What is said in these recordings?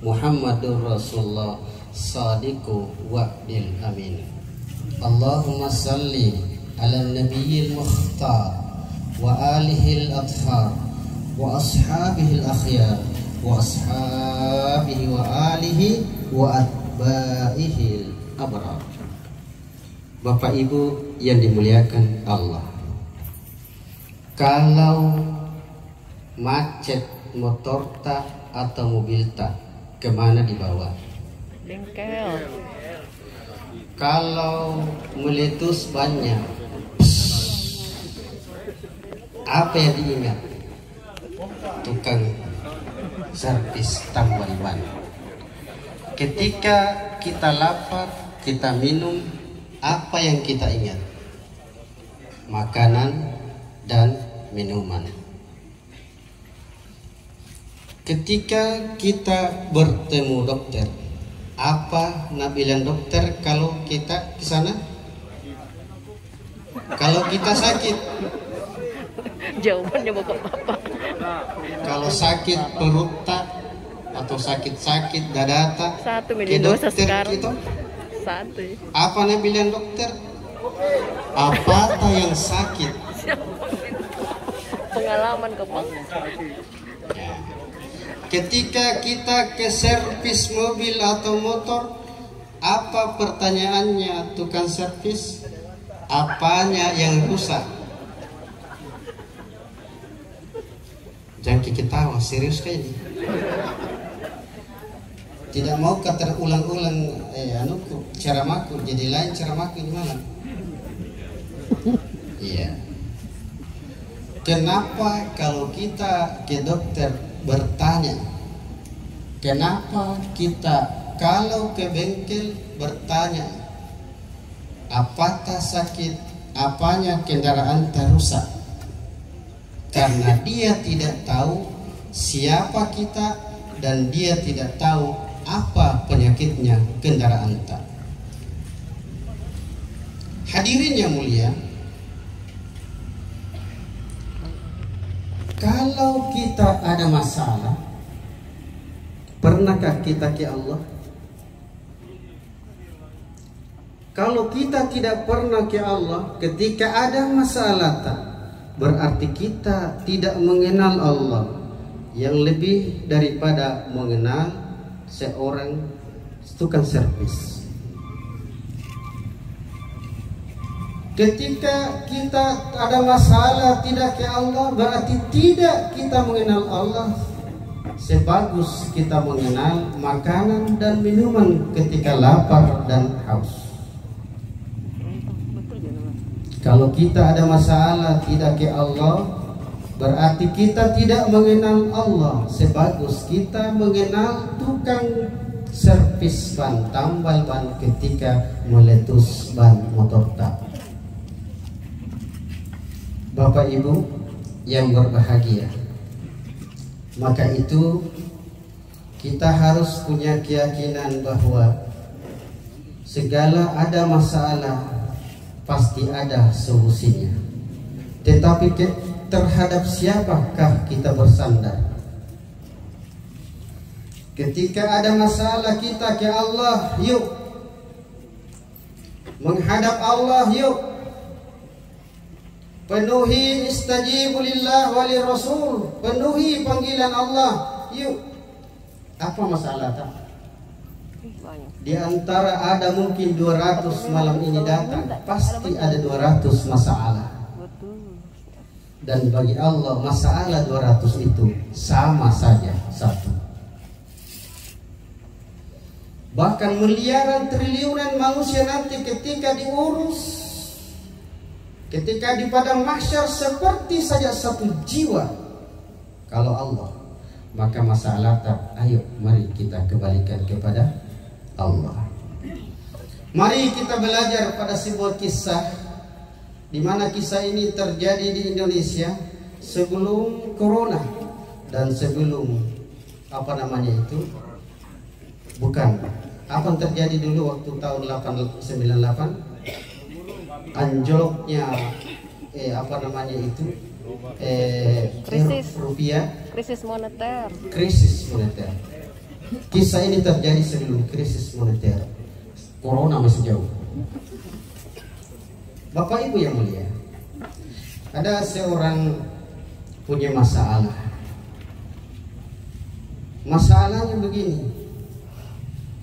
Muhammadur Rasulullah Sadiqu wa'dil amin. Allahumma salli ala nabiyil mukhtar wa alihil adhar wa ashabihil akhyar wa ashabihi wa alihi wa atba'ihil abrar. Bapak Ibu yang dimuliakan Allah, kalau macet motor tak atau mobil tak, kemana dibawa? Bengkel. Kalau meletus banyak, apa yang diingat? Tukang servis tambal ban. Ketika kita lapar, kita minum, apa yang kita ingat? Makanan dan minuman. Ketika kita bertemu dokter, apa bilang dokter kalau kita ke sana? Kalau kita sakit, Jawabannya bapak-bapak. kalau sakit perut tak atau sakit-sakit dada tak, Satu ke menjadi dosa dokter sekarang. gitu, Satu. apa bilang dokter? Apa yang sakit? Pengalaman kepang. Ketika kita ke servis mobil atau motor, apa pertanyaannya tukang servis? Apanya yang rusak? Jangan ketawa, serius kayak ini. Tidak mau kata ulang-ulang ceramaku, jadi lain ceramaku ini malam. Iya. Kenapa kalau kita ke dokter bertanya? Kenapa kita kalau ke bengkel bertanya? Apakah sakit? Apanya kendaraan terusak? Karena dia tidak tahu siapa kita dan dia tidak tahu apa penyakitnya kendaraan tak. Hadirin yang mulia, kalau kita ada masalah, pernahkah kita ke Allah? Kalau kita tidak pernah ke Allah, ketika ada masalah tak, berarti kita tidak mengenal Allah yang lebih daripada mengenal seorang tukang servis. Ketika kita ada masalah tidak ke Allah, berarti tidak kita mengenal Allah sebagus kita mengenal makanan dan minuman ketika lapar dan haus. Kalau kita ada masalah tidak ke Allah, berarti kita tidak mengenal Allah sebagus kita mengenal tukang servis ban tambal ban ketika meletus ban motor tak. Bapak Ibu yang berbahagia, maka itu kita harus punya keyakinan bahwa segala ada masalah pasti ada solusinya. Tetapi terhadap siapakah kita bersandar? Ketika ada masalah kita ke Allah, yuk menghadap Allah, yuk penuhi istajibu lillah wa li rasul, penuhi panggilan Allah, yuk. Apa masalah tak? Di antara ada mungkin 200 malam ini datang, pasti ada 200 masalah. Dan bagi Allah masalah 200 itu sama saja satu. Bahkan miliaran triliunan manusia nanti ketika diurus, ketika di padang mahsyar seperti saja satu jiwa. Kalau Allah, maka masalah tak, ayo mari kita kembalikan kepada Allah. Mari kita belajar pada sebuah kisah, di mana kisah ini terjadi di Indonesia sebelum corona dan sebelum apa yang terjadi dulu waktu tahun 98 anjloknya krisis rupiah, krisis moneter. krisis moneter. Kisah ini terjadi sebelum krisis moneter. Corona masih jauh. Bapak Ibu yang mulia, ada seorang punya masalah. Masalahnya begini.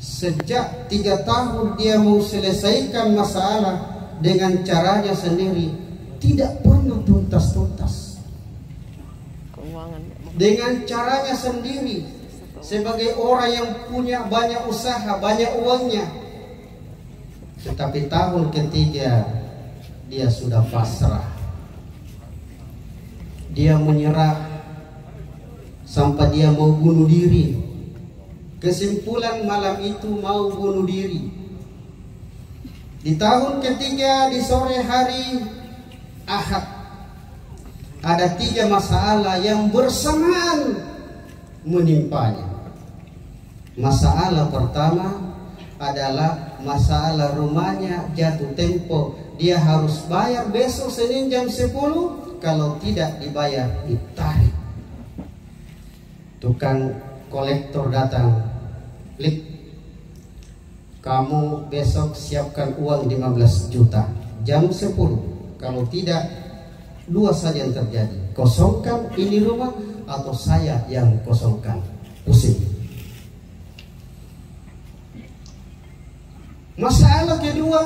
Sejak 3 tahun dia mau selesaikan masalah dengan caranya sendiri, tidak pernah tuntas-tuntas. Keuangan. Dengan caranya sendiri, sebagai orang yang punya banyak usaha, banyak uangnya. Tetapi tahun ketiga dia sudah pasrah. Dia menyerah sampai dia mau bunuh diri. Kesimpulan malam itu mau bunuh diri. Di tahun ketiga di sore hari Ahad, ada 3 masalah yang bersamaan menimpanya. Masalah pertama adalah masalah rumahnya jatuh tempo. Dia harus bayar besok Senin jam 10. Kalau tidak dibayar ditarik. Tukang kolektor datang, klik, kamu besok siapkan uang 15 juta jam 10. Kalau tidak, 2 saja yang terjadi, kosongkan ini rumah atau saya yang kosongkan. Pusing. Masalah kedua,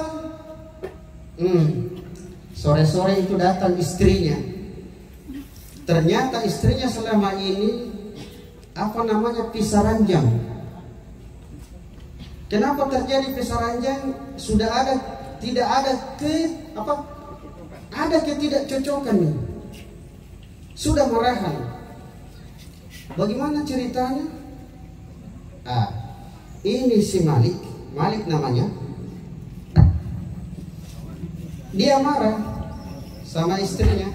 sore-sore itu datang istrinya. Ternyata istrinya selama ini pisah ranjang. Kenapa terjadi pisah ranjang? Sudah ada ketidakcocokan nih. Sudah marahan. Bagaimana ceritanya? Ini si Malik namanya. Dia marah sama istrinya.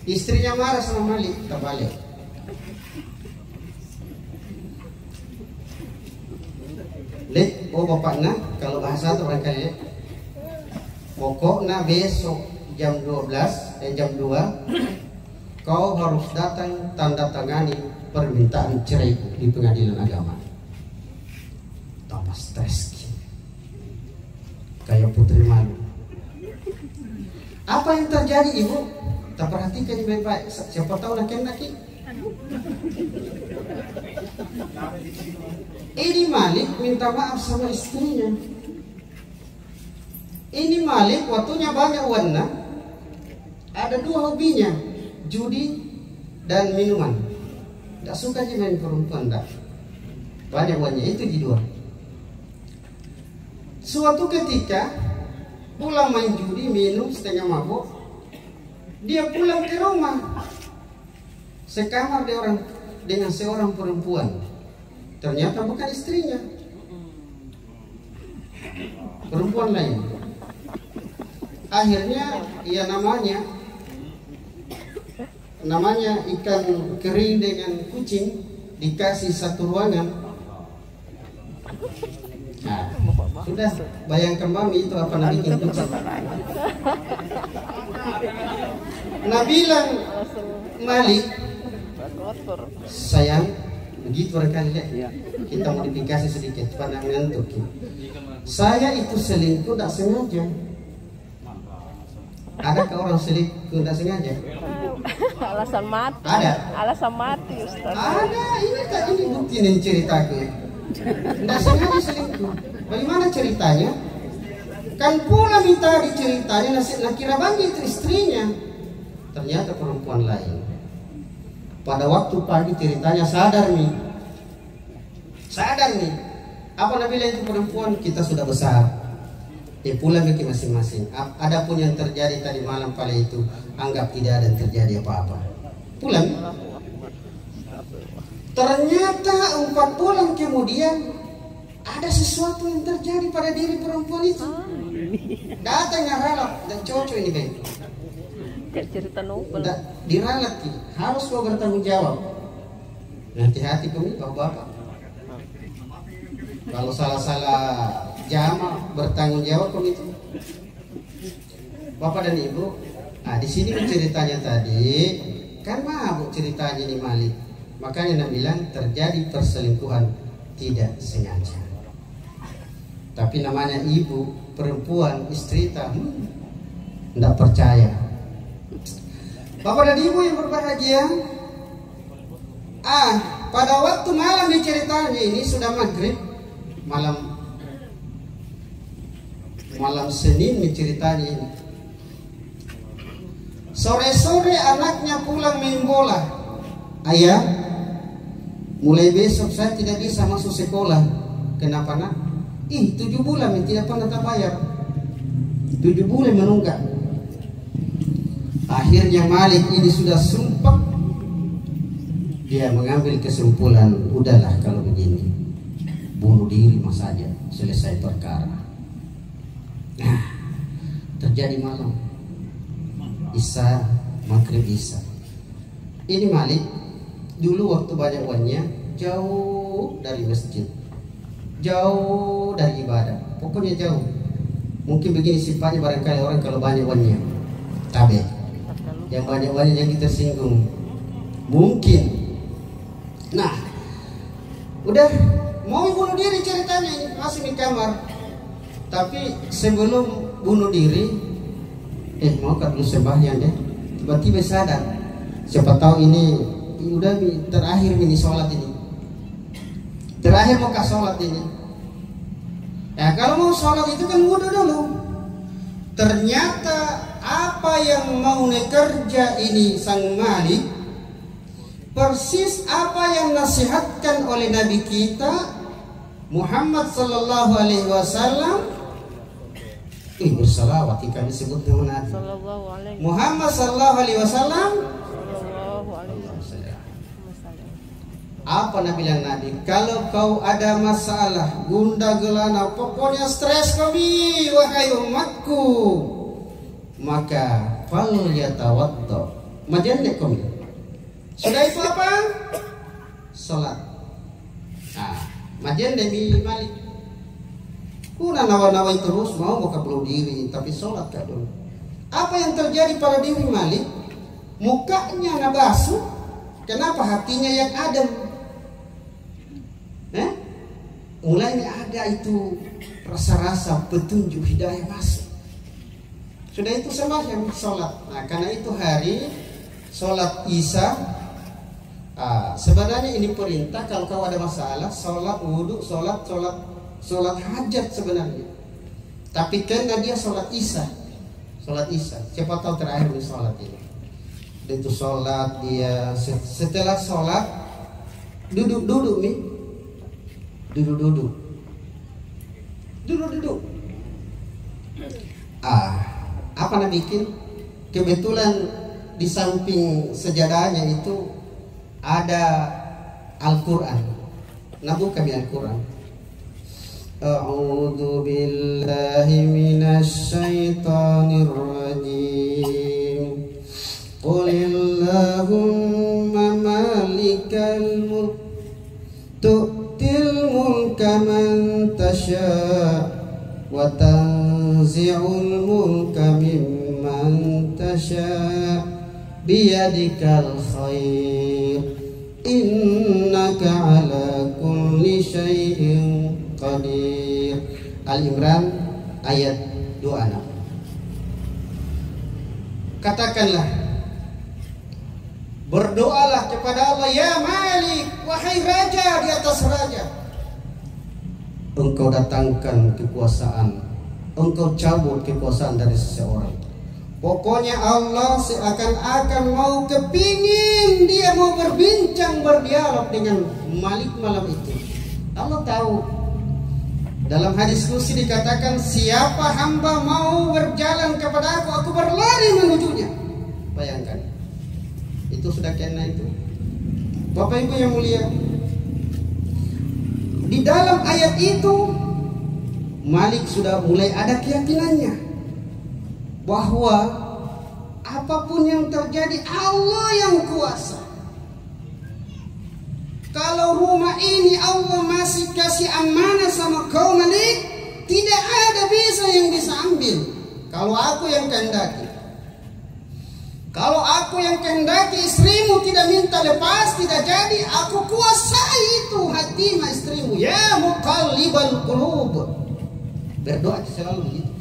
Istrinya marah sama Malik, terbalik. Bapaknya, kalau bahasa itu barangkali, pokoknya besok jam 2 kau harus datang tanda tangani permintaan cerai di pengadilan agama. Tambah stres kayak putri malu. Apa yang terjadi ibu? Tak perhatikan baik-baik. Siapa tahu laki-laki. Ini Malik minta maaf sama istrinya. Ini Malik waktunya banyak warna. Ada 2 hobinya, judi dan minuman. Tidak suka dia main perempuan, tak. Banyak warnanya itu di 2. Suatu ketika pulang main judi, minum setengah mabuk, dia pulang ke rumah, sekamar dengan seorang perempuan. Ternyata bukan istrinya, perempuan lain. Akhirnya ia namanya ikan kering dengan kucing dikasih satu ruangan. Nah, sudah bayangkan mami itu apa nabi bikin kucing. Nah bilang Malik, sayang, begitu barangkali ya. Kita modifikasi sedikit pada ngantuk. Saya itu selingkuh tak sengaja. Adakah orang selingkuh tak sengaja? Alasan mati. Ada. Alasan mati, Ustaz. Ada. Ini bukti nih ceritaku. Tidak sengaja selingkuh. Bagaimana ceritanya? Kan pula minta diceritanya, nak kira bangga itu istrinya. Ternyata perempuan lain. Pada waktu pagi ceritanya sadar nih. Apa Nabi bilang itu perempuan, kita sudah besar. Pulang ke masing-masing. Adapun yang terjadi tadi malam pada itu, anggap tidak ada yang terjadi apa-apa. Pulang. Ternyata 4 bulan kemudian ada sesuatu yang terjadi pada diri perempuan itu. Datangnya ralat dan cocok ini baik. Kayak cerita novel. Diralat, harus kau bertanggung jawab. Hati-hati kami bapak-bapak. Kalau salah-salah jama bertanggung jawab kami itu. Bapak dan ibu, di sini ceritanya tadi kan mabuk ceritanya ini Malik. Makanya Nabi bilang terjadi perselingkuhan tidak sengaja. Tapi namanya ibu, perempuan, istri tidak percaya. Bapak dan ibu yang berbahagia, pada waktu malam diceritanya ini sudah maghrib, malam Senin diceritanya ini. Sore-sore anaknya pulang main bola. Ayah, mulai besok saya tidak bisa masuk sekolah. Kenapa nak? 7 bulan tidak pernah terbayar. 7 bulan menunggak. Akhirnya Malik ini sudah sumpah. Dia mengambil kesimpulan, udahlah kalau begini, bunuh diri saja, selesai perkara. Nah, terjadi malam Isya, maghrib Isya. Ini Malik dulu waktu banyak uangnya jauh dari masjid, jauh dari ibadah, pokoknya jauh. Mungkin begini sifatnya barangkali orang kalau banyak uangnya, tabe, yang banyak uangnya yang kita singgung, mungkin. Nah, udah mau bunuh diri ceritanya ini, masih di kamar. Tapi sebelum bunuh diri, mau dulu sembahyang deh. Tiba-tiba sadar, siapa tahu ini udah terakhir ini sholat ini. Terakhir mau ke sholat ini. Ya kalau mau sholat itu kan wudhu dulu. Ternyata apa yang mau kerja ini sang Malik, persis apa yang nasihatkan oleh Nabi kita Muhammad sallallahu alaihi wasallam. Bersalawat ikan disebut nama Nabi Muhammad sallallahu alaihi wasallam. Apa Nabi bilang Nabi? Kalau kau ada masalah, gundah gelana, pokoknya stres kami wahai umatku, maka fal yatawaddo. Majende kami. Sudah itu apa? Salat. Nah, majende mi Malik. Kuna nawa-nawai terus mau buka bunuh diri, tapi sholat gak dulu. Apa yang terjadi pada diri Malik? Mukanya nabasuh. Kenapa? Hatinya yang adem. Mulai ada itu rasa-rasa petunjuk hidayah masuk. Sudah itu sembahyang sholat. Nah, karena itu hari sholat Isya. Sebenarnya ini perintah kalau kau ada masalah, sholat wudhu, sholat hajat sebenarnya. Tapi karena dia sholat Isya, siapa tahu terakhir di sholat ini. Dia itu sholat, dia setelah sholat duduk nih, duduk. Apa nak bikin? Kebetulan di samping sejadahnya itu ada Al-Quran. Nah buka Al-Quran. A'udzu billahi minasy syaithanir rajim. Qulillahumma malikal mulk tu'til mulka man tasha' wa tanzi'ul mulka mimman tasha' biyadikal khair innaka ala kulli syai'in qadir. Al-Imran ayat 26. Katakanlah, berdoalah kepada Allah, ya Malik, wahai raja di atas raja. Engkau datangkan kekuasaan, engkau cabut kekuasaan dari seseorang. Pokoknya Allah seakan-akan mau kepingin, dia mau berbincang, berdialog dengan Malik malam itu. Allah tahu. Dalam hadis kursi dikatakan, siapa hamba mau berjalan kepada aku berlari menujunya. Bayangkan, itu sudah kena itu. Bapak Ibu yang mulia, di dalam ayat itu Malik sudah mulai ada keyakinannya bahwa apapun yang terjadi Allah yang kuasa. Kalau rumah ini Allah masih kasih amanah sama kau Malik, tidak ada bisa yang bisa ambil kalau aku yang kehendaki. Kalau aku yang kehendaki istrimu tidak minta lepas, tidak jadi, aku kuasai itu hati istrimu. Ya muqallibal qulub. Berdoa selalu begitu.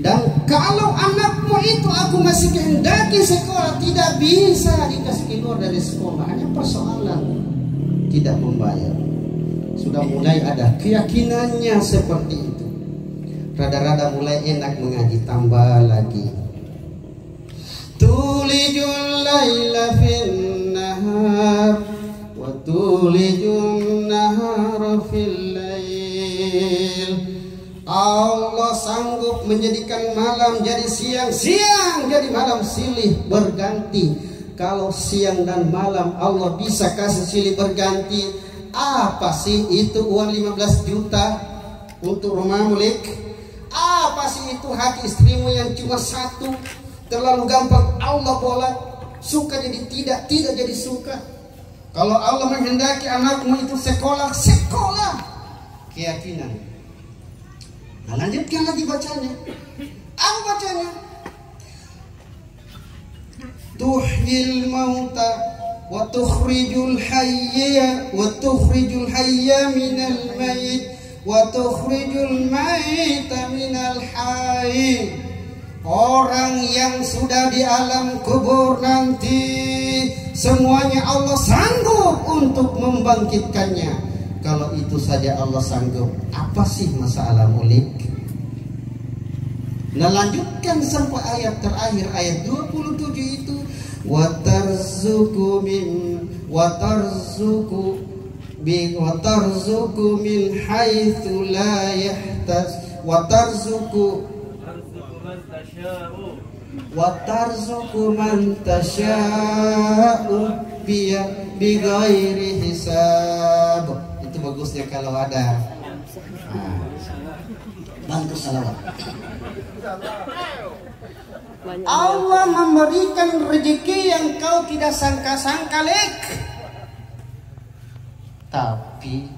Dan kalau anakmu itu aku masih kehendaki sekolah, tidak bisa dikasih keluar dari sekolah. Hanya persoalan tidak membayar. Sudah mulai ada keyakinannya seperti itu. Rada-rada mulai enak mengaji, tambah lagi. Tulijul laila fin nahar wa tulijun nahara fil lail. Allah sanggup menjadikan malam jadi siang, siang jadi malam, silih berganti. Kalau siang dan malam Allah bisa kasih silih berganti, apa sih itu uang 15 juta untuk rumah mulik? Apa sih itu hati istrimu yang cuma satu? Terlalu gampang Allah bolak, suka jadi tidak, tidak jadi suka. Kalau Allah menghendaki anakmu itu sekolah, sekolah. Keyakinan. Nah, lanjutkan lagi bacanya. Apa bacanya? Tuhyil mauta wa tukhrijul hayya minal mayit wa tukhrijul mayita minal hayy. Orang yang sudah di alam kubur nanti semuanya Allah sanggup untuk membangkitkannya. Kalau itu saja Allah sanggup, apa sih masalah mulik? Nah, lanjutkan sampai ayat terakhir, ayat 27 itu watarzuku min haitsu la yahtas watarzuku man tasya'u bighairi hisab. Itu bagusnya kalau ada bantu salawat. Allah memberikan rezeki yang kau tidak sangka-sangka, lek. Tapi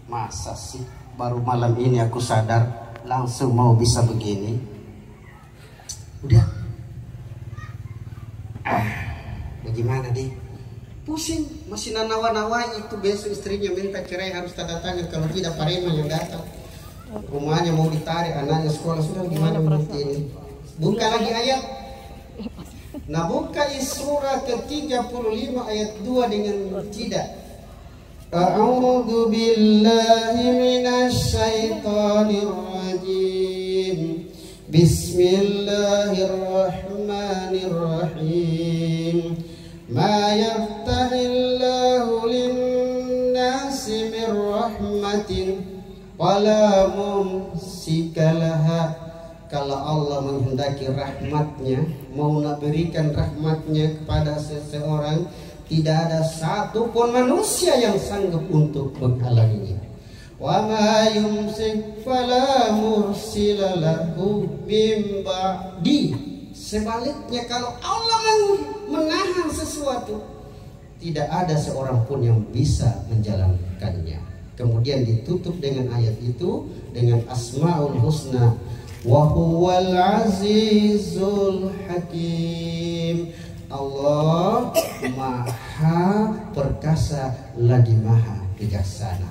masa sih baru malam ini aku sadar langsung mau bisa begini. Udah, bagaimana deh? Pusing, masih nawa-nawa itu besok istrinya minta cerai harus tanda tangan, kalau tidak Parema yang datang. Rumahnya mau ditarik, anaknya sekolah, sudah gimana menurut ini? Buka lagi ayat. Nah, buka surah ke-35 ayat 2 dengan tidak. A'udzu billahi minasy syaithanir rajim. Bismillahirrahmanirrahim. Ma yaftahillahu lin-nasi min rahmatin wala mumsikalaha. Kalau Allah menghendaki rahmatnya, mau berikan rahmatnya kepada seseorang, tidak ada satupun manusia yang sanggup untuk menghalanginya. Wa ma yumsik fala mursila lahu min ba'di. Sebaliknya, kalau Allah menahan sesuatu, tidak ada seorang pun yang bisa menjalankannya. Kemudian ditutup dengan ayat itu dengan Asmaul Husna, wa huwal azizul hakim. Allah maha perkasa lagi maha bijaksana.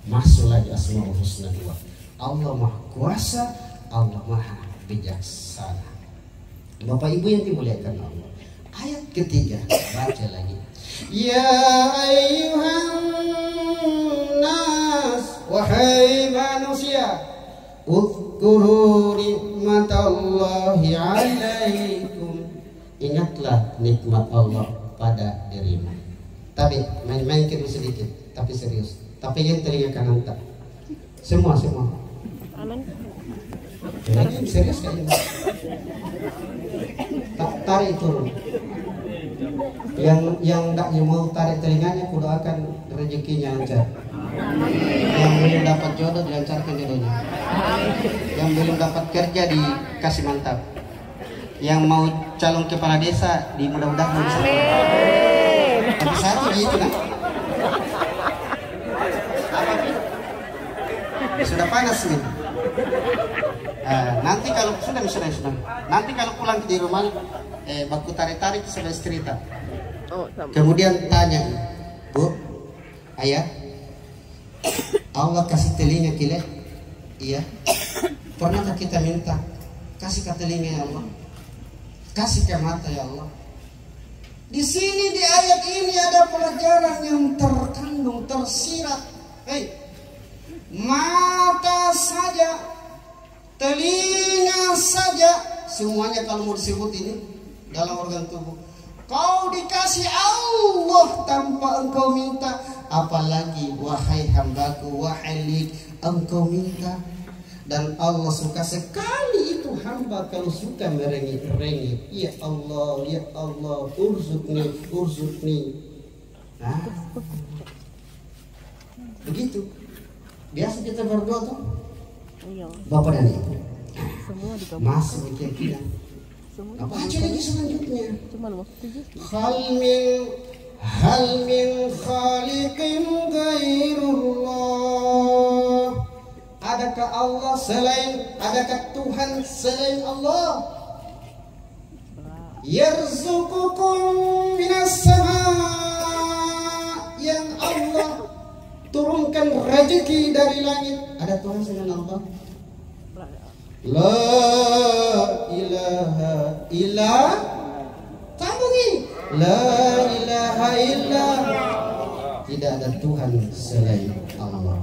Masuk lagi Asmaul Husna 2. Allah maha kuasa, Allah maha bijaksana. Bapak Ibu yang dimuliakan Allah, ayat ketiga, baca lagi. Ya ayyuhan nas, wahai manusia, uzkuru nikmatallahi alaikum. Ingatlah nikmat Allah pada dirimu. Tapi main-main sedikit, tapi serius. Tapi yang telinga kanan tak. Semua. Aman. Ini serius kayaknya. Tarik turun. Yang tidak mau tarik telinganya, aku doakan rezekinya lancar. Yang belum dapat jodoh dilancarkan jodohnya. Yang belum dapat kerja dikasih mantap. Yang mau calon kepala desa di mudah-mudahan bisa. Tapi satu gitu kan? Sudah panas nih. Nanti kalau sudah. Nanti kalau pulang di rumah, baku tarik-tarik sampai cerita. Oh, sama. Kemudian tanya, Bu, ayah, Allah kasih telinga kile? Iya. Pernahkah kita minta kasih ke telinga ya Allah, kasih ke mata ya Allah? Di sini di ayat ini ada pelajaran yang terkandung, tersirat. Mata saja, telinga saja, semuanya kalau mau disebut ini dalam organ tubuh. Kau dikasih Allah tanpa engkau minta, apalagi wahai hambaku, wahai lik, engkau minta. Dan Allah suka sekali itu hamba kalau suka merengek-rengek. Ya Allah, ya Allah, urzukni. Nah, begitu. Biasa kita berdoa tuh, Iya. Bapak dan Ibu. Semua dikabulkan. Masuk keyakinan. Semua Apa aja lagi selanjutnya? cuma waktu tujuh. Hal min khaliqin ghairullah. Adakah Allah adakah Tuhan selain Allah? Yarzuqukum minas sama, yang Allah turunkan rezeki dari langit. Ada Tuhan selain Allah? La ilaha illa, sambungi. La ilaha illa, tidak ada Tuhan selain Allah.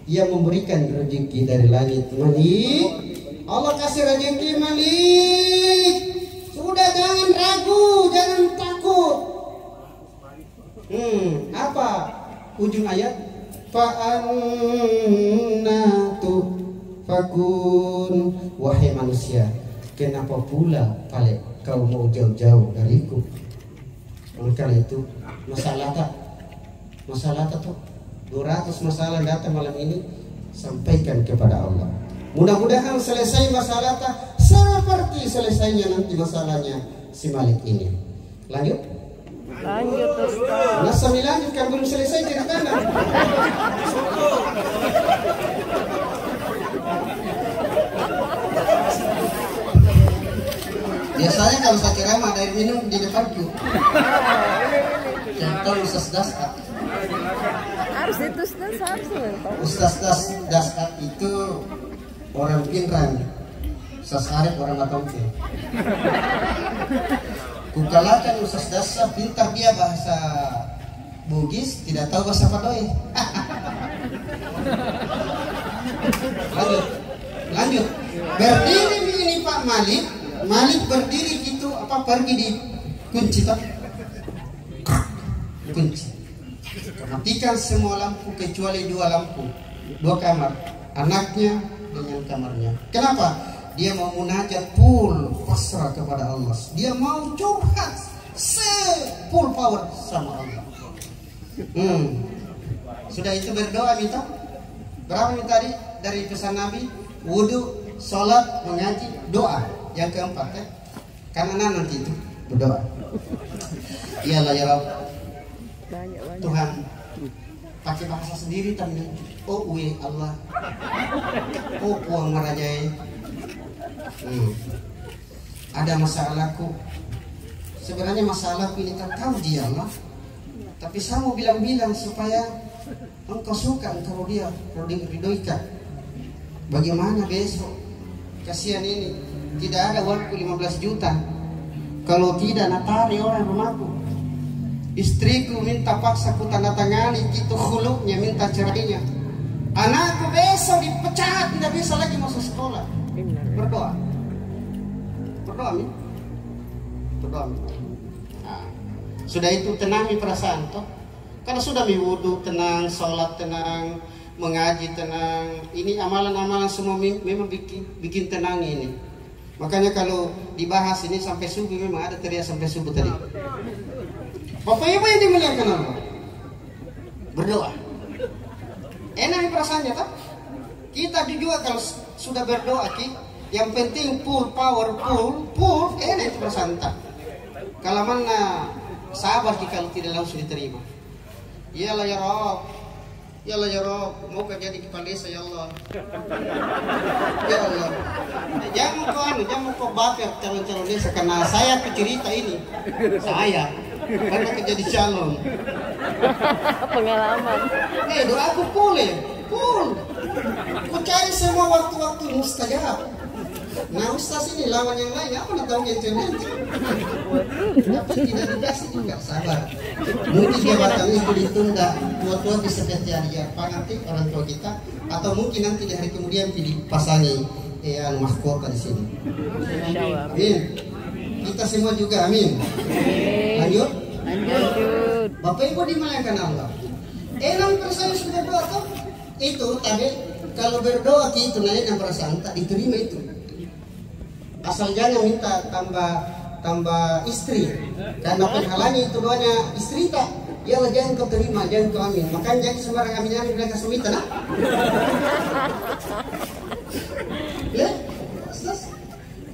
Ia memberikan rezeki dari langit. Malik, Allah kasih rezeki Malik. Sudah, jangan ragu, jangan takut. Apa ujung ayat? Fa'anna tufakun, wahai manusia, kenapa pula kau mau jauh-jauh dariku? Oleh itu masalah tuh 200 masalah datang malam ini, sampaikan kepada Allah. Mudah-mudahan selesai masalah seperti selesainya nanti masalahnya si Malik ini. Lanjut Ustaz. Nah, sambil lanjut kan belum selesai ceritanya. Biasanya kalau saya ceramah ada air minum di depanku. Contoh Ustaz Daskat. Harus itu Ustaz Daskat itu orang Pinrang. Ustaz Arif orang Matongke. Kukalakan Ustaz Daskat, pintar dia bahasa Bugis, tidak tahu bahasa Padoy. Lanjut. Berdiri ini Pak Malik berdiri gitu, pergi di kunci Pak. Kunci. Matikan semua lampu kecuali 2 lampu, 2 kamar, anaknya dengan kamarnya. Kenapa? Dia mau munajat full pasrah kepada Allah. Dia mau curhat full power sama Allah. Sudah itu berdoa minta. Berapa minta tadi? Dari pesan Nabi, wudu, sholat, mengaji, doa. Yang keempat ya. Karena nanti itu berdoa. Iyalah ya Rabb. Tuhan pakai bahasa sendiri tadi. Oh uwe Allah. Oh puang merajai. Ada masalahku. Sebenarnya masalahku ini tak tahu dia Allah. Tapi saya mau bilang-bilang supaya engkau suka, engkau dia, kalau diridhoikan. Bagaimana besok? Kasihan ini, tidak ada waktu 15 juta. Kalau tidak natari orang rumahku. Istriku minta paksa ku tanda tangani gitu khuluknya, minta cerainya. Anakku besok dipecat, tidak bisa lagi masuk sekolah. Berdoa. Berdoa. Nah, sudah itu tenangi perasaan toh. Kalau sudah wudhu tenang, sholat tenang, mengaji tenang. Ini amalan-amalan semua memang bikin tenang ini. Makanya kalau dibahas ini sampai subuh, memang ada teriak sampai subuh tadi. Bapak Ibu yang dimuliakan Allah, berdoa. Enak perasaannya tak? Kita juga kalau sudah berdoa yang penting full power, full enak perasaan tak? Kalau mana sabar kalau tidak langsung diterima. Iyalah ya Rob, ya Allah, mau jadi kepala desa ya Allah. Ya Allah, jangan kok baper calon-calon desa karena saya cerita ini. Saya karena jadi calon. Pengalaman. Doaku full. Ku cari semua waktu-waktu mustajab. Nah ustaz ini lawan yang lain, apa nak tahu yang nanti? Tapi tidak dikasih juga, sabar. Mungkin jabatan itu ditunda, tua-tua bisa kerja panganti orang tua kita, atau mungkin nanti di hari kemudian dipasangi mahkota di sini. Amin. Kita semua juga amin. Lanjut. Bapak Ibu dimuliakan Allah. Elang perasaan sudah berdoa tuh. Itu tadi kalau berdoa itu nanya perasaan tak diterima itu. Asal jangan minta tambah istri, karena penghalangi itu doanya istri tak. Ya Allah jangan kau terima, jangan kau amin. Makanya jadi sembarang amin bilang kesulitan, nah. Ya,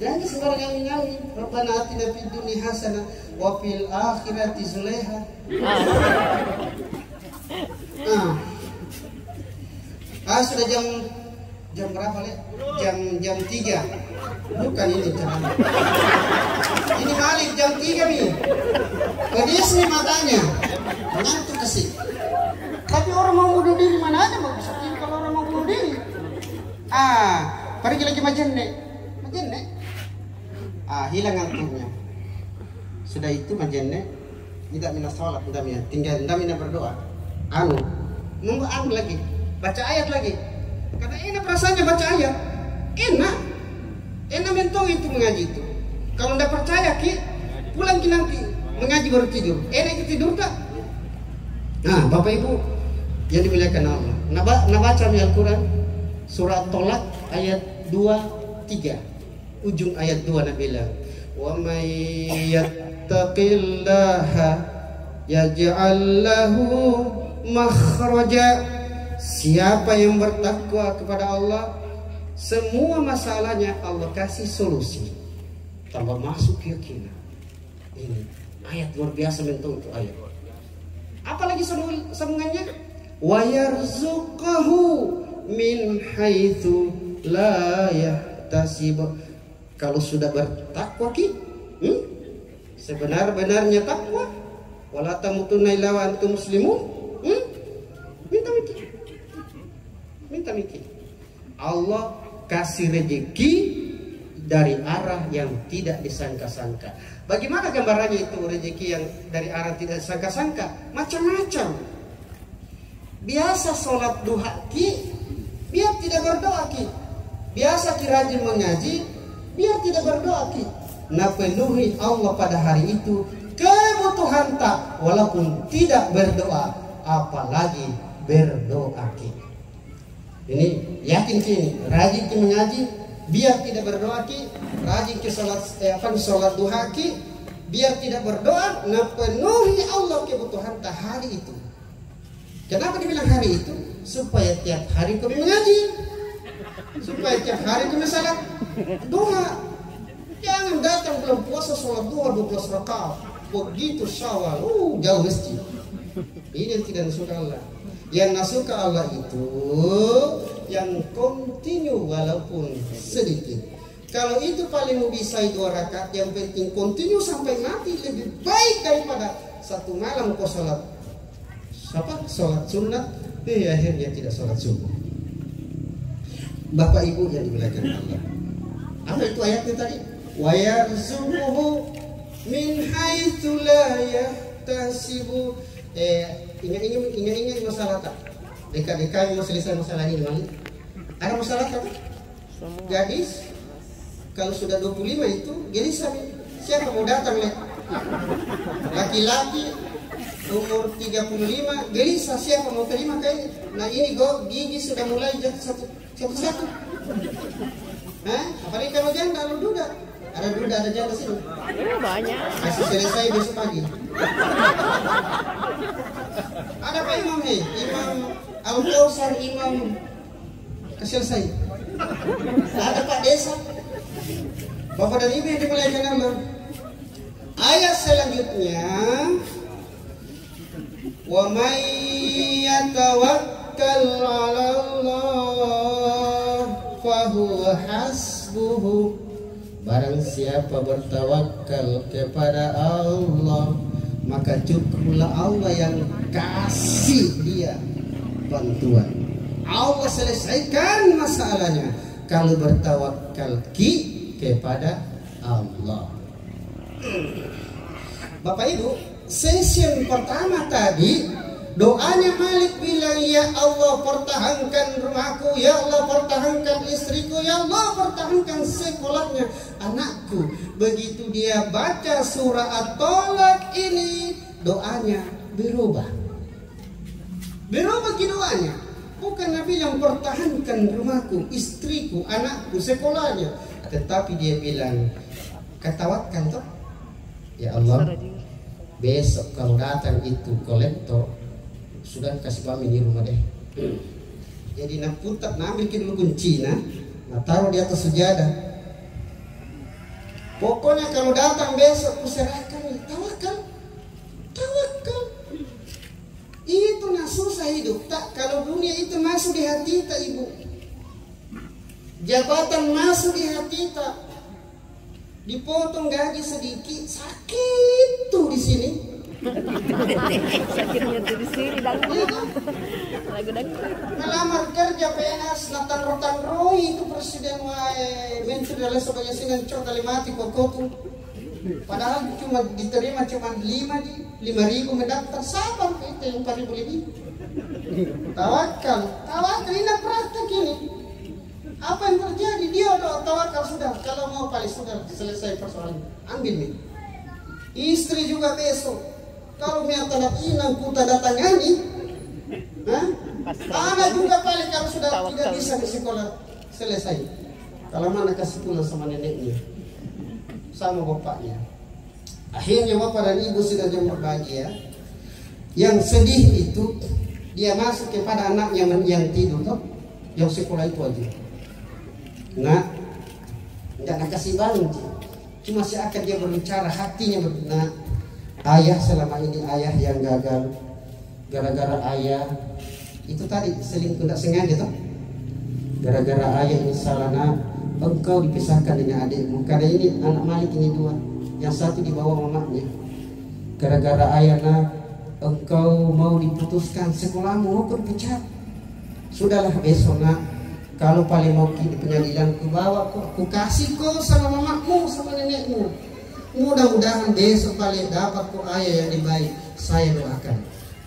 jangan sembarang amin. Rabbana atina fid dunya hasanah wa fil akhirati zulaiha. Sudah jam berapa, Le? Jam 3. Bukan ini caranya. Ini balik jam 3 nih. Kedis nih matanya. Mengantuk kesik. Tapi orang mau bunuh diri mana ada mau bisa tidur kalau orang mau bunuh diri. Pergi lagi majenne. Hilang ngantuknya. Sudah itu majenne tidak mina sholat, tinggal mina berdoa. Nunggu lagi. Baca ayat lagi. Karena enak rasanya baca ayat. Enak mentong itu mengaji itu. Kalau ndak percaya pulang nanti mengaji baru tidur. Enak itu tidur tak? Nah, Bapak Ibu yang dimuliakan Allah. Nah baca di Al-Quran surat Tolak ayat 2-3. Ujung ayat 2 Nabi bilang, "Wa may yattaqillaha yaj'al lahu makhraja." Siapa yang bertakwa kepada Allah, semua masalahnya Allah kasih solusi. Tambah masuk keyakinan. Ini ayat luar biasa mentung itu ayat. Apalagi sambungannya? Wa yarzuqahu min haitsu la yahtasib. Kalau sudah bertakwa sebenar-benarnya takwa, wala tamutunna illa wa antum muslimun. Minta mikir. Allah kasih rezeki dari arah yang tidak disangka-sangka. Bagaimana gambarannya itu rezeki yang dari arah tidak disangka-sangka? Macam-macam. Biasa sholat duha biar tidak berdoa Biasa rajin mengaji, biar tidak berdoa Nah penuhi Allah pada hari itu kebutuhan tak, walaupun tidak berdoa, apalagi berdoa Ini yakin rajin mengaji, biar tidak berdoa rajin sholat duha biar tidak berdoa, nah penuhi Allah kebutuhan tak hari itu. Kenapa dibilang hari itu? Supaya tiap hari kami mengaji, supaya tiap hari kami salat duha. Jangan datang bulan puasa sholat duha 12 rakaat begitu Syawal, jauh masjid. Ini yang tidak disuka Allah. Yang nasuka Allah itu yang kontinu walaupun sedikit. Kalau itu paling bisa 2 rakaat, yang penting kontinu sampai mati, lebih baik daripada satu malam kau sholat sunat, akhirnya tidak sholat subuh. Bapak Ibu yang dimuliakan Allah, apa itu ayatnya tadi? Wa yarzuquhu min haitsu la yahtasibu. Ingat masalah tak? Dekat-dekat mau selesai masalah ini Mali. Ada masalah tak? Gadis kalau sudah 25 itu gelisah. Siapa mau datang laki-laki umur 35 gelisah, siapa mau terima kayaknya. Nah ini gigi sudah mulai jatuh satu-satu. Apalagi kalau janda, kalau duda. Ada duda, ada janda sini. Banyak. Masih selesai besok pagi. Ada Pak Imam Imam Al-Kausar, Imam selesai. Ada Pak Desa. Bapak dan Ibu yang dimuliakan Allah. Ayat selanjutnya, wa may yatawakkal 'ala Allah fa huwa hasbuhu. Barang siapa bertawakal kepada Allah, maka cukuplah Allah yang kasih dia bantuan. Allah selesaikan masalahnya kalau bertawakal kepada Allah. Bapak Ibu, session pertama tadi doanya Malik bilang, ya Allah pertahankan rumahku, ya Allah pertahankan istriku, ya Allah pertahankan sekolahnya anakku. Begitu dia baca surah At-Tolak ini, doanya berubah. Berubah doanya. Bukan Nabi yang pertahankan rumahku, istriku, anakku, sekolahnya, tetapi dia bilang, ketawakkan toh, ya Allah, besok kalau datang itu kolektor, sudah kasih kami di rumah deh. Jadi nak putar, nak ambil dulu kuncinya, nak taruh di atas sejadah. Pokoknya kalau datang besok kuserahkan, tawakal, tawakal. Itu nak susah hidup tak kalau dunia itu masuk di hati kita, ibu. Jabatan masuk di hati kita, dipotong gaji sedikit, sakit tuh di sini. Sakitnya tuh di sini lagu Melamar kerja PNS natan rotan roi itu presiden wae menteri dalam sebagai singan cor kali mati kokotu. Padahal cuma diterima cuma 5.000 mendaftar, sabar kita yang 4.000 lebih. Tawakal ini praktek ini. Apa yang terjadi? Dia udah tawakal sudah. Kalau mau paling sudah selesai persoalan, ambil nih. Istri juga besok. Kalau niat anak inang kuta datangani, anak juga paling kalau sudah tidak bisa di sekolah selesai. Kalau mana kasih pulang sama neneknya, sama bapaknya. Akhirnya bapak dan ibu sudah berbahagia. Yang sedih itu dia masuk kepada anaknya yang tidur toh, yang sekolah itu aja. Nah, jangan kasih bangun, cuma seakan dia berbicara, hatinya berbicara. Ayah selama ini ayah yang gagal, gara-gara ayah itu tadi selingkuh tidak sengaja toh. Gara-gara ayah ini salah, nak engkau dipisahkan dengan adikmu. Karena ini anak Malik ini dua, yang satu dibawa mamanya. Gara-gara ayah, nak engkau mau diputuskan sekolahmu, mau berpecat. Sudahlah besok nak, kalau paling mau di pengadilan ku bawa ku kasih kau sama mamamu sama nenekmu. Mudah-mudahan besok paling dapat ku ayah yang dibaik. Saya doakan.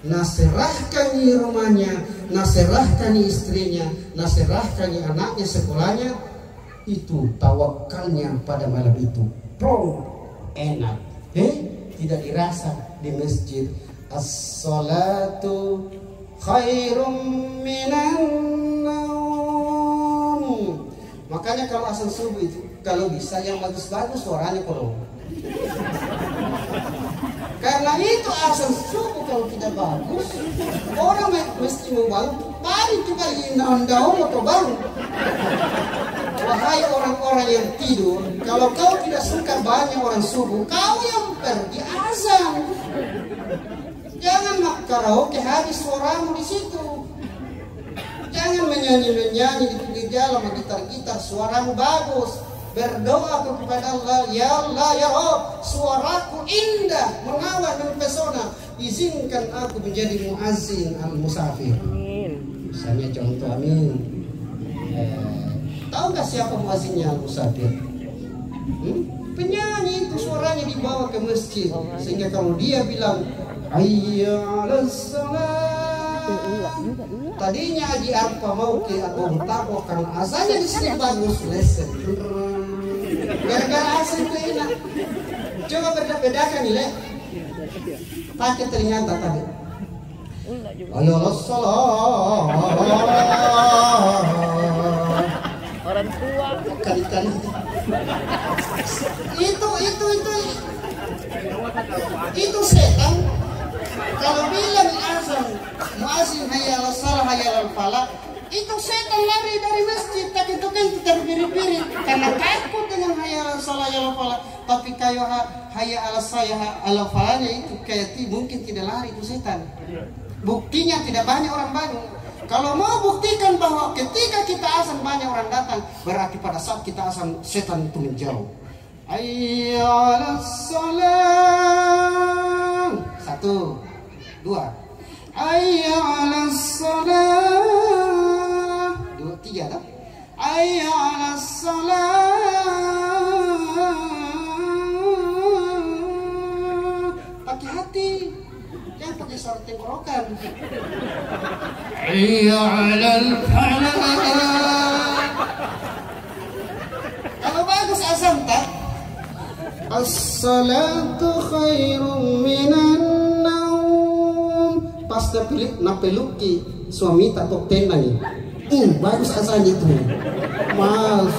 Naserahkan rumahnya, naserahkan istrinya, naserahkan anaknya sekolahnya. Itu tawakalnya pada malam itu. Plong, enak. Tidak dirasa di masjid. As-salatu khairum minan naum. Makanya kalau azan subuh itu, kalau bisa yang bagus-bagus suaranya kalau. Karena itu azan subuh kalau tidak bagus, orang mesti mau bangun, mari coba indah-indah atau bangun. Wahai orang-orang yang tidur, kalau kau tidak suka banyak orang subuh, kau yang pergi azan. Jangan mak karaoke habis suaramu di situ. Jangan menyanyi-menyanyi di pinggir jalan, gitar-gitar, suaramu bagus. Berdoa kepada Allah, ya Allah, ya Rabb, suaraku indah, menawan dan pesona. Izinkan aku menjadi muazzin al-musafir. Amin. Misalnya contoh, amin. Tahu nggak siapa muazzinnya al-musafir? Penyanyi itu suaranya dibawa ke masjid, sehingga kalau dia bilang hayya 'alas shalah, tadinya Haji Arfa mau ke atau Tapo karena azannya di sini bagus, lesen. Gara-gara azan itu enak. Coba bedakan nih, Le. Pakai ternyata tadi. Hayya 'alas shalah. Orang tua Kali-kali itu setan. Kalau bilang azan muazzin hayya 'alas shalah hayya 'alal falah, itu setan lari dari masjid, tak itu kan terbiri-biri karena takut dengan hayya 'alas shalah hayya 'alal falah. Tapi kayak hayya 'alas shalah hayya 'alal falahnya itu kayak mungkin tidak lari itu setan. Buktinya tidak banyak orang bangun. Kalau mau buktikan bahwa ketika kita azan banyak orang datang, berarti pada saat kita azan setan itu menjauh. Hayya 'alas salam. 1, 2. Hayya 'alas salam. 2, 3 dah. Hayya 'alas salam. Pakai hati. Jangan pakai suara tenggorokan. Hayya 'alal falah. Kalau bagus azan tak? As-salatu khairum minan naum. Pas napeluki suami tak tok tenang ni. Bagus azan itu.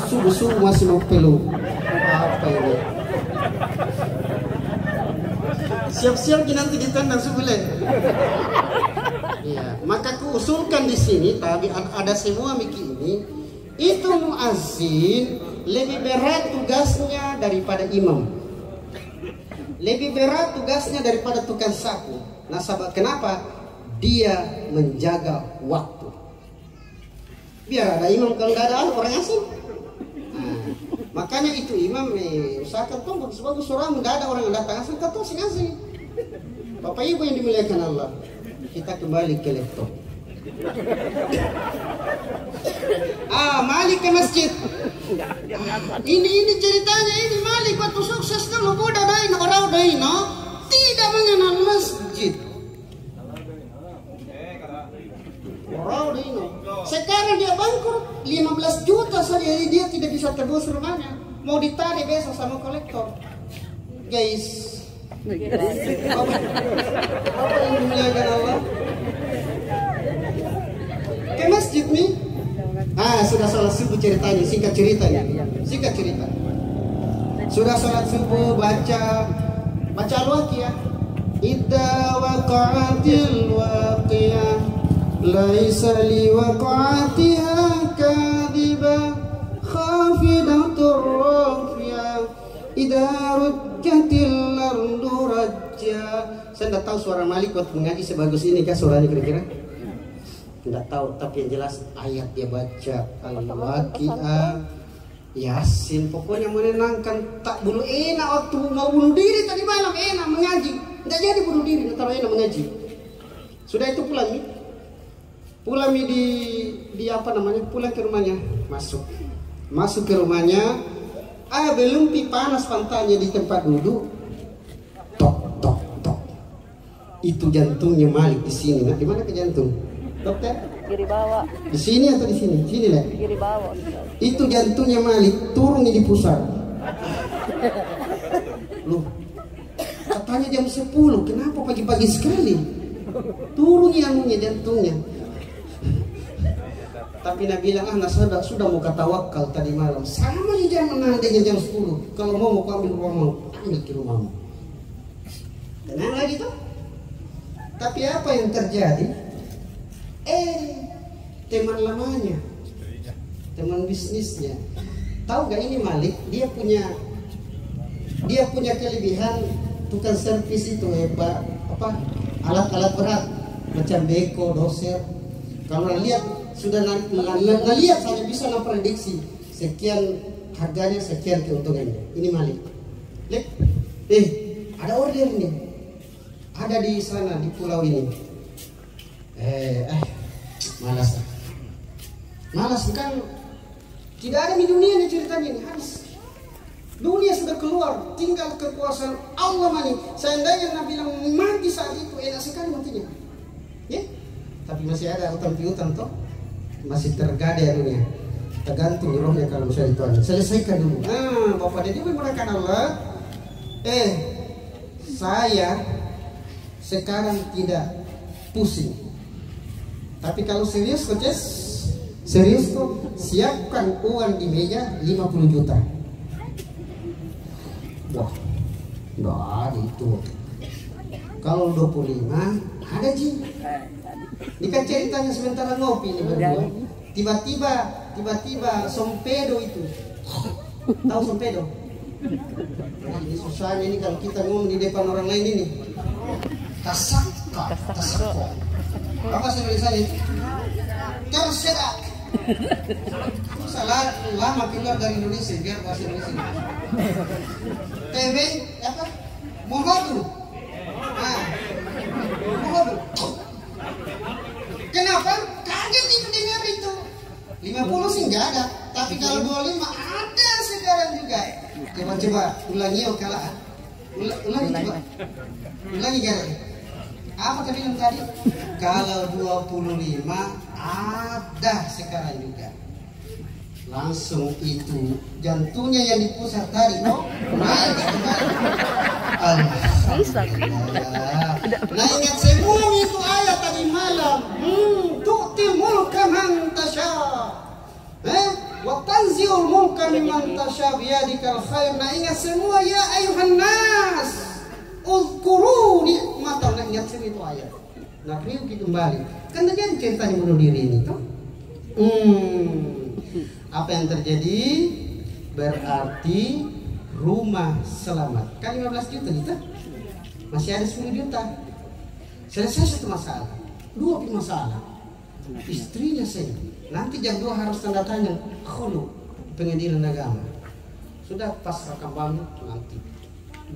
Subuh-subuh masih mau peluk. Apa ini? Siap-siap nanti ditendang subuh le. Ya, maka kuusulkan di sini tadi ada semua miki ini. Itu muazzin lebih berat tugasnya daripada imam. Lebih berat tugasnya daripada tukang sapu. Nah, sahabat, kenapa? Dia menjaga waktu. Biar ada imam, kalau nggak ada orang asing. Nah, makanya itu imam usahakan tuh bagus-bagus orang, nggak ada orang yang datang asing, kata asing-asing. Bapak Ibu yang dimuliakan Allah, kita kembali ke laptop. Malik ke masjid. Ini ceritanya, ini Malik waktu sukses dulu budak dain orang dain tidak mengenal masjid. Orang dain. Sekarang dia bangkrut 15 juta saja, dia tidak bisa tebus rumahnya. Mau ditarik besok sama kolektor. Guys, apa yang dimuliakan Allah? Ke masjid nih. Sudah sholat subuh ceritanya, singkat cerita. Sudah sholat subuh baca al-Waqiah. Idza waqa'atil waqiah laisa liwaqa'atiha kadhibah khafidatur rafi'ah idza rujjatil ardu rajja. Saya tidak tahu suara Malik waktu mengaji sebagus ini kah suaranya kira-kira? Tidak tahu, tapi yang jelas ayat dia baca Al-Waqiah, Yasin, pokoknya menenangkan. Tak bunuh enak waktu mau bunuh diri tadi malam, enak mengaji. Tidak jadi bunuh diri, taruh enak mengaji. Sudah itu pulang di apa namanya, pulang ke rumahnya, masuk ke rumahnya. Belum panas pantainya di tempat duduk. Tok. Itu jantungnya Malik di sini. Nah, di mana ke jantung? Dokter? Kiri bawah. Di sini atau di sini? Sini lah. Kiri bawah. Itu jantungnya Malik turun di pusat. Loh, katanya jam 10, kenapa pagi-pagi sekali? Turun jantungnya. Tapi Nabi bilang, sudah mau tawakal tadi malam. Sama aja jangan dengan jam 10. Kalau mau ambil rumahmu, ambil ke rumahmu. Tenang lagi tuh. Tapi apa yang terjadi? Teman lamanya, teman bisnisnya. Tahu gak ini Malik? Dia punya kelebihan tukang servis itu alat-alat berat macam beko, doser. Kalau lihat sudah ngelihat saya bisa memprediksi sekian harganya, sekian keuntungannya. Ini Malik. Ada order nih. Ada di sana di pulau ini. Malas kan, tidak ada di dunia nih ceritanya ini, habis. Dunia sudah keluar, tinggal kekuasaan Allah mani. Seandainya Nabi bilang mati saat itu, enak sekali matinya. Ya? Tapi masih ada utang piutang toh, masih tergadai dunia. Tergantung rohnya kalau misalnya itu ada. Selesaikan dulu. Bapak jadi menggunakan Allah. Saya sekarang tidak pusing. Tapi kalau serius kok siapkan uang di meja 50 juta. Wah, enggak ada itu. Kalau 25 ada Ji. Ini kan ceritanya sementara ngopi nih berdua. Tiba-tiba sompedo itu. Tahu sompedo? Nah, ini susahnya ini kalau kita ngomong di depan orang lain ini. Tasakko. Apa sih tulisannya? Tersedak. Salah lama keluar dari Indonesia biar bahasa Indonesia. TB apa? Mohodu. Nah, mohodu. Kenapa? Kaget itu dengar itu. 50 sih nggak ada, tapi kalau 25 ada sekarang juga. Coba ulangi kalah. Ulangi coba. Ulangi Garek. Apa tadi yang tadi? Kalau 25 ada sekarang juga. Langsung itu jantungnya yang di pusat tadi, oh, naik Alhamdulillah. Nah ingat semua itu ayat tadi malam. Tu'til mulka man tasha. Wa tanzi'ul mulka mimman tasha biyadikal khair. Nah ingat semua ya ayuhan nas. Uzkuru nikmatan. Nah ingat semua itu ayat. Nah riuki kembali. Kan terjadi ceritanya bunuh diri ini tuh. Apa yang terjadi? Berarti rumah selamat. Kan 15 juta kita. Masih ada 10 juta. Selesai satu masalah. 2 masalah. Istrinya saya. Nanti jam 2 harus tanda tanya khulu pengadilan agama. Sudah pas rekaman nanti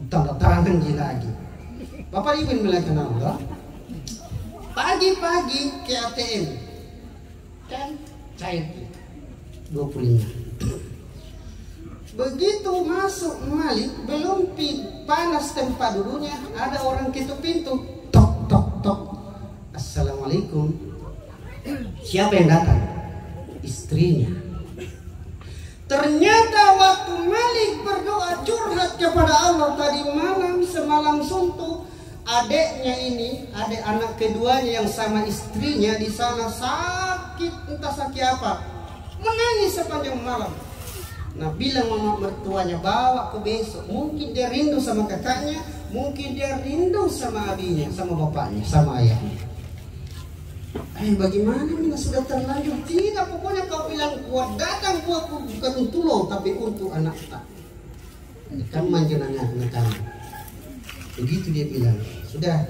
tanda tangan lagi. Bapak Ibu melakukan Allah. Pagi-pagi ke ATM. Kan cair 25. Begitu masuk Malik, belum panas tempat duduknya, ada orang ketuk pintu. Tok tok tok. Assalamualaikum. Siapa yang datang? Istrinya. Ternyata waktu Malik berdoa curhat kepada Allah tadi malam semalam suntuk, adeknya ini, adek anak keduanya yang sama istrinya di sana sakit, entah sakit apa. Menangis sepanjang malam. Nah bilang mama mertuanya bawa ke besok. Mungkin dia rindu sama kakaknya, mungkin dia rindu sama abinya, sama bapaknya, sama ayahnya. Bagaimana Mina sudah terlanjur? Tidak, pokoknya kau bilang kuat datang buatku bukan untuk lo tapi untuk anak tak. Kamu manjakan anak kamu. Begitu dia bilang. Sudah.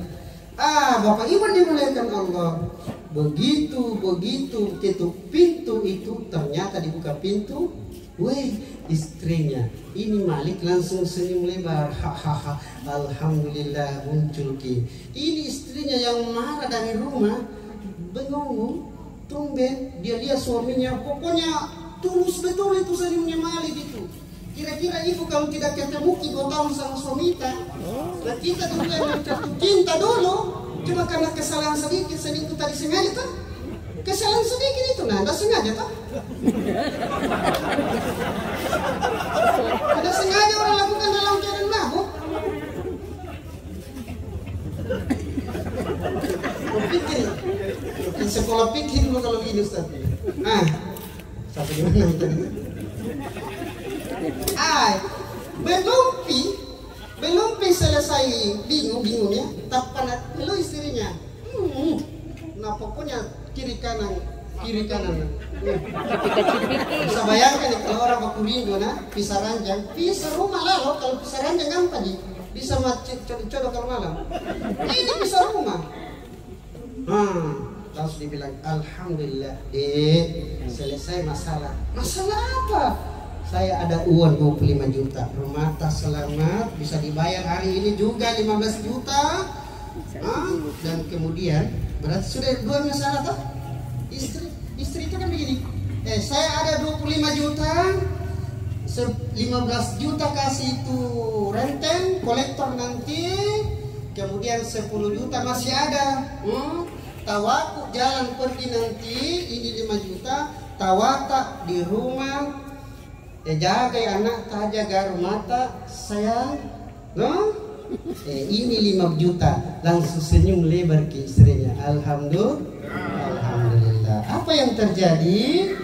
Bapak Ibu dimuliakan Allah. Begitu ketuk pintu itu ternyata dibuka pintu. Weh, istrinya. Ini Malik langsung senyum lebar. Hahaha. Alhamdulillah muncul ki. Ini istrinya yang marah dari rumah. Bengong, tumben dia lihat suaminya. Pokoknya tulus betul itu senyumnya Malik itu. Kira-kira ibu kalau tidak ketemu 2 tahun sama suami kita, nah kita dulu yang jatuh cinta dulu. Cuma karena kesalahan sedikit, selingkuh tadi sengaja tuh. Kesalahan sedikit itu, nah, enggak sengaja tuh. Ada sengaja orang lakukan dalam keadaan mabuk. Pikir, di sekolah pikir dulu kalau gini Ustaz. Sampai gimana itu? Belum selesai bingung-bingungnya, tapan lu istrinya. Nah pokoknya kiri kanan. Bisa bayangkan nih kalau orang baku rindu pisah ranjang, pisah rumah lalu kalau pisah ranjang apa nih? Bisa macet coba kalau malam. Ini pisah rumah. Langsung dibilang alhamdulillah selesai masalah. Masalah apa? Saya ada uang 25 juta. Rumah tak selamat, bisa dibayar hari ini juga 15 juta. Dan kemudian berarti sudah 2 masalah toh? Istri itu kan begini. Saya ada 25 juta. 15 juta kasih itu renten, kolektor nanti. Kemudian 10 juta masih ada. Tawaku jalan pergi nanti, ini 5 juta. Tawata di rumah. Jaga anak, tak jaga rumah tak sayang. No? Ini 5 juta. Langsung senyum lebar ke istrinya. Alhamdulillah. Apa yang terjadi?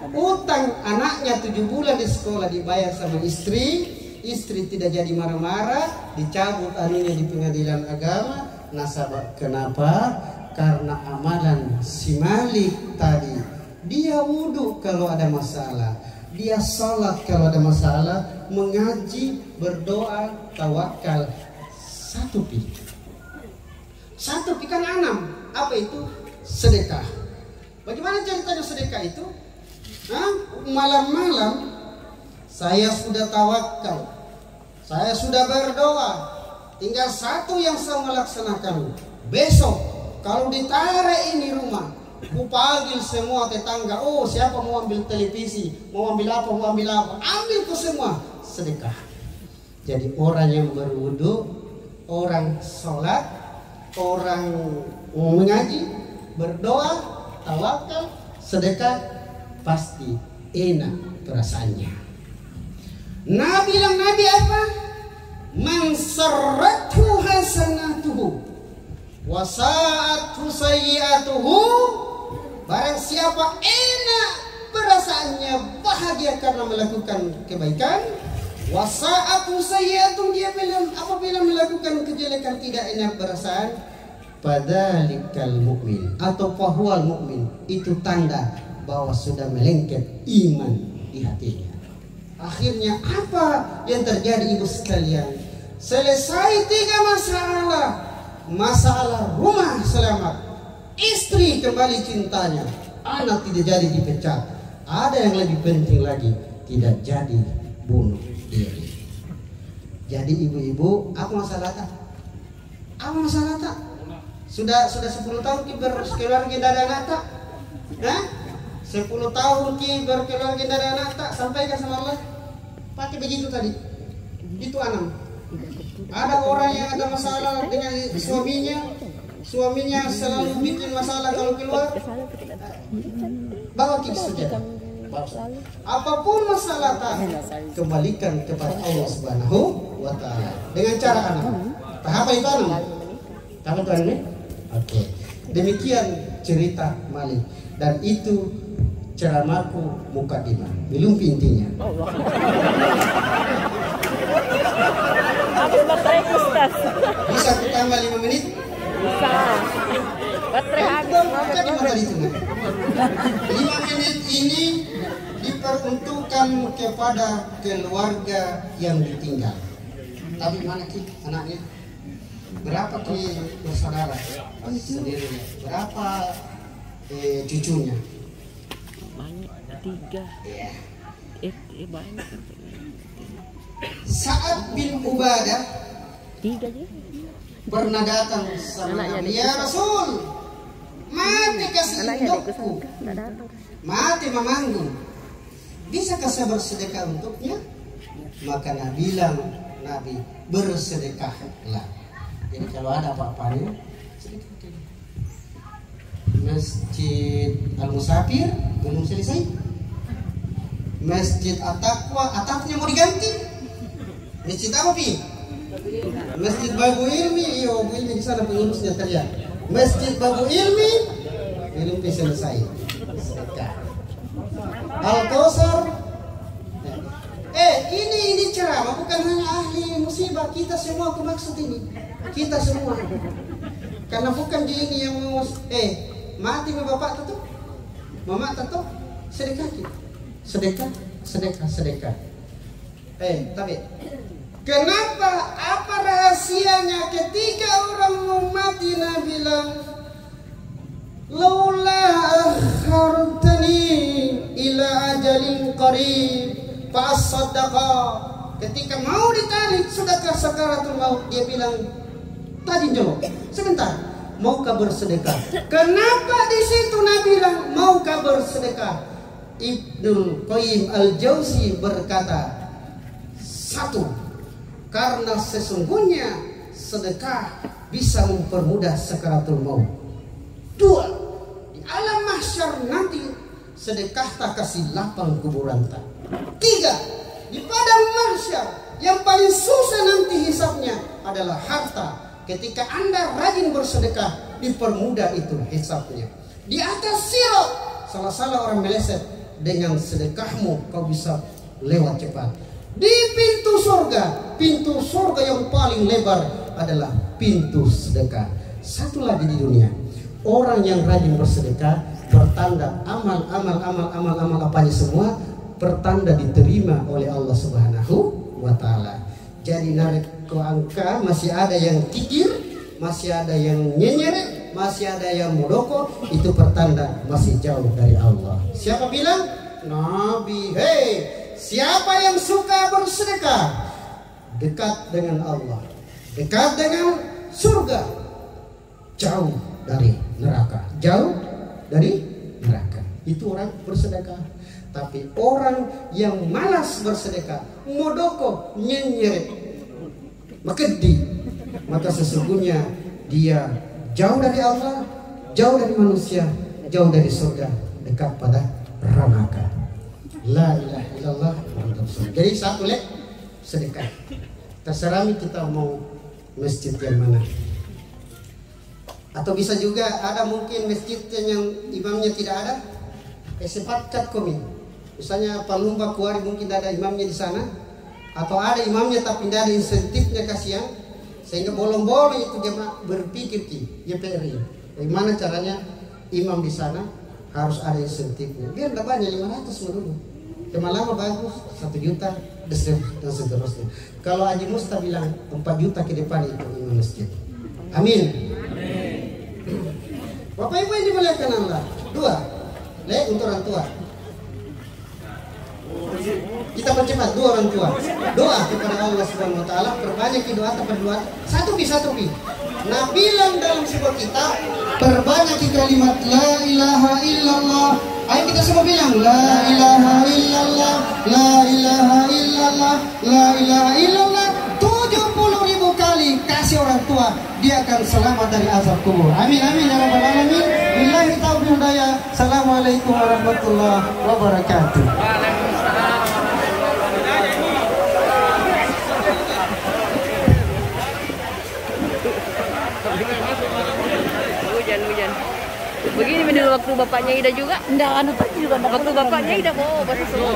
Utang anaknya 7 bulan di sekolah dibayar sama istri. Istri tidak jadi marah-marah, dicabut anunya di pengadilan agama. Nasabah kenapa? Karena amalan si Malik tadi. Dia wudhu kalau ada masalah, dia sholat kalau ada masalah, mengaji, berdoa, tawakal. Satu pi kan 6. Apa itu? Sedekah. Bagaimana ceritanya sedekah itu? malam-malam saya sudah tawakal, saya sudah berdoa, tinggal satu yang saya melaksanakan. Besok kalau ditarik ini rumah, ku panggil semua tetangga. Oh, siapa mau ambil televisi, mau ambil apa, ambil ku semua, sedekah. Jadi orang yang berwudu, orang sholat, orang mengaji, berdoa, tawakal, sedekah, pasti enak perasaannya. Nabi apa? Man sarrathu hasanatuhu wa sa'athu sayyi'atuhu. Barang siapa enak perasaannya, bahagia karena melakukan kebaikan, wa sa'athu sayyi'atuhu, dia apabila melakukan kejelekan tidak enak perasaan, padzalikal mu'min atau fahuwal mu'min, itu tanda bahwa sudah melengket iman di hatinya. Akhirnya apa yang terjadi ibu sekalian? Selesai 3 masalah. Masalah rumah selamat, istri kembali cintanya, anak tidak jadi dipecat. Ada yang lebih penting lagi, tidak jadi bunuh diri. Jadi ibu-ibu, apa masalah tak? Apa masalah tak? Sudah 10 tahun berkeluarga dari anak tak? Nah, 10 tahun berkeluarga dari anak tak? Sampaikan sama Allah. Pakai begitu tadi. Itu 6. Ada orang yang ada masalah dengan suaminya selalu bikin masalah kalau keluar. Bawa kipas saja. Apapun masalah tak, kembalikan kepada Allah Subhanahu wa Ta'ala dengan cara anak. Apa itu anak? Tahu tuan ini? Oke. Demikian cerita Malik, dan itu ceramahku mukadimah, belum intinya. Habis baterai Ustaz. Bisa kita tambah 5 menit? Bisa. Baterai habis. Mukadimah tadi itu. 5 menit ini diperuntukkan kepada keluarga yang ditinggal. Tapi mana ki anaknya? Berapa ki bersaudara? Sendiri. Berapa cucunya? Banyak, 3. Iya. Banyak. Sa'ad bin Ubadah 3 aja. pernah datang sama Nabi, ya Rasul, mati kasih indukku, mati memanggung, bisakah saya bersedekah untuknya? Maka Nabi bilang, Nabi bersedekahlah. Jadi kalau ada apa-apanya, sedekah. Masjid Al-Musafir belum selesai, Masjid At-Taqwa, atapnya mau diganti. Masjid apa Pi? Masjid Babu Ilmi. Iyo, Bu Ilmi di sana pengurusnya teriak. Masjid Babu Ilmi belum selesai. Sedekah. Al-Kausar. Ini ceramah bukan hanya ahli musibah, kita semua aku maksud ini. Kita semua. Karena bukan di ini yang mau mati sama bapak tuh. Mama tuh sedekah kita. Sedekah. Tapi kenapa? Apa rahasianya ketika orang mau mati? Nabi bilang, laula akhartani ila ajalin qarib fa as-sadaqa. Ketika mau ditarik sedekah sakaratul maut, dia bilang, tadi jawab, sebentar, maukah bersedekah? Kenapa di situ Nabi bilang maukah bersedekah? Ibnu Qayyim Al-Jauzi berkata, 1, karena sesungguhnya sedekah bisa mempermudah sakaratul maut. 2, di alam mahsyar nanti sedekah tak kasih lapang kuburan tak. 3, di padang mahsyar yang paling susah nanti hisabnya adalah harta. Ketika Anda rajin bersedekah, dipermudah itu hisabnya. Di atas sirat, salah-salah orang meleset, dengan sedekahmu kau bisa lewat cepat. Di pintu surga yang paling lebar adalah pintu sedekah. Satu lagi di dunia, orang yang rajin bersedekah pertanda amal apanya semua pertanda diterima oleh Allah Subhanahu wa Ta'ala. Jadi narik ke angka, masih ada yang kikir, masih ada yang nyenyeret, masih ada yang modoko, itu pertanda masih jauh dari Allah. Siapa bilang? Nabi. Hei, siapa yang suka bersedekah, dekat dengan Allah, dekat dengan surga, jauh dari neraka, jauh dari neraka. Itu orang bersedekah. Tapi orang yang malas bersedekah, modoko, nyenyeret, makedi, maka sesungguhnya dia jauh dari Allah, jauh dari manusia, jauh dari surga, dekat pada neraka. La ilaha illallah. Jadi satu lek sedekah. Terserah kita mau masjid yang mana. Atau bisa juga ada mungkin masjid yang imamnya tidak ada. Sepakat kami. Misalnya Palumba Kuari mungkin ada imamnya di sana. Atau ada imamnya tapi tidak ada insentifnya kasihan. Sehingga bolong-bolong itu dia berpikir YPRI. Bagaimana caranya imam di sana harus ada insentifnya. Biar tidak banyak 500 dulu. Cuma lama bagus 1 juta dan seterusnya. Kalau Haji Musta bilang 4 juta ke depan itu imam masjid. Amin. Bapak Ibu yang dimuliakan Allah. 2. Lek untuk orang tua. Kita percepat 2 orang tua. Doa kepada Allah Subhanahu wa taala, perbanyak doa berdoa. Satu bi. Nah, bilang dalam sebuah kitab, perbanyak kalimat la ilaha illallah. Ayo kita semua bilang la ilaha illallah, la ilaha illallah, la ilaha illallah 70.000 kali. Kasih orang tua, dia akan selamat dari azab kubur. Amin amin ya rabbal alamin. Billahi taufiq hidayah. Assalamualaikum warahmatullahi wabarakatuh. Hujan. Begini dulu waktu bapaknya Ida juga. Enggak, anu tadi juga enggak. Waktu bapaknya Ida mau bahasa semua.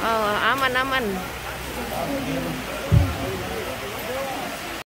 Oh, aman.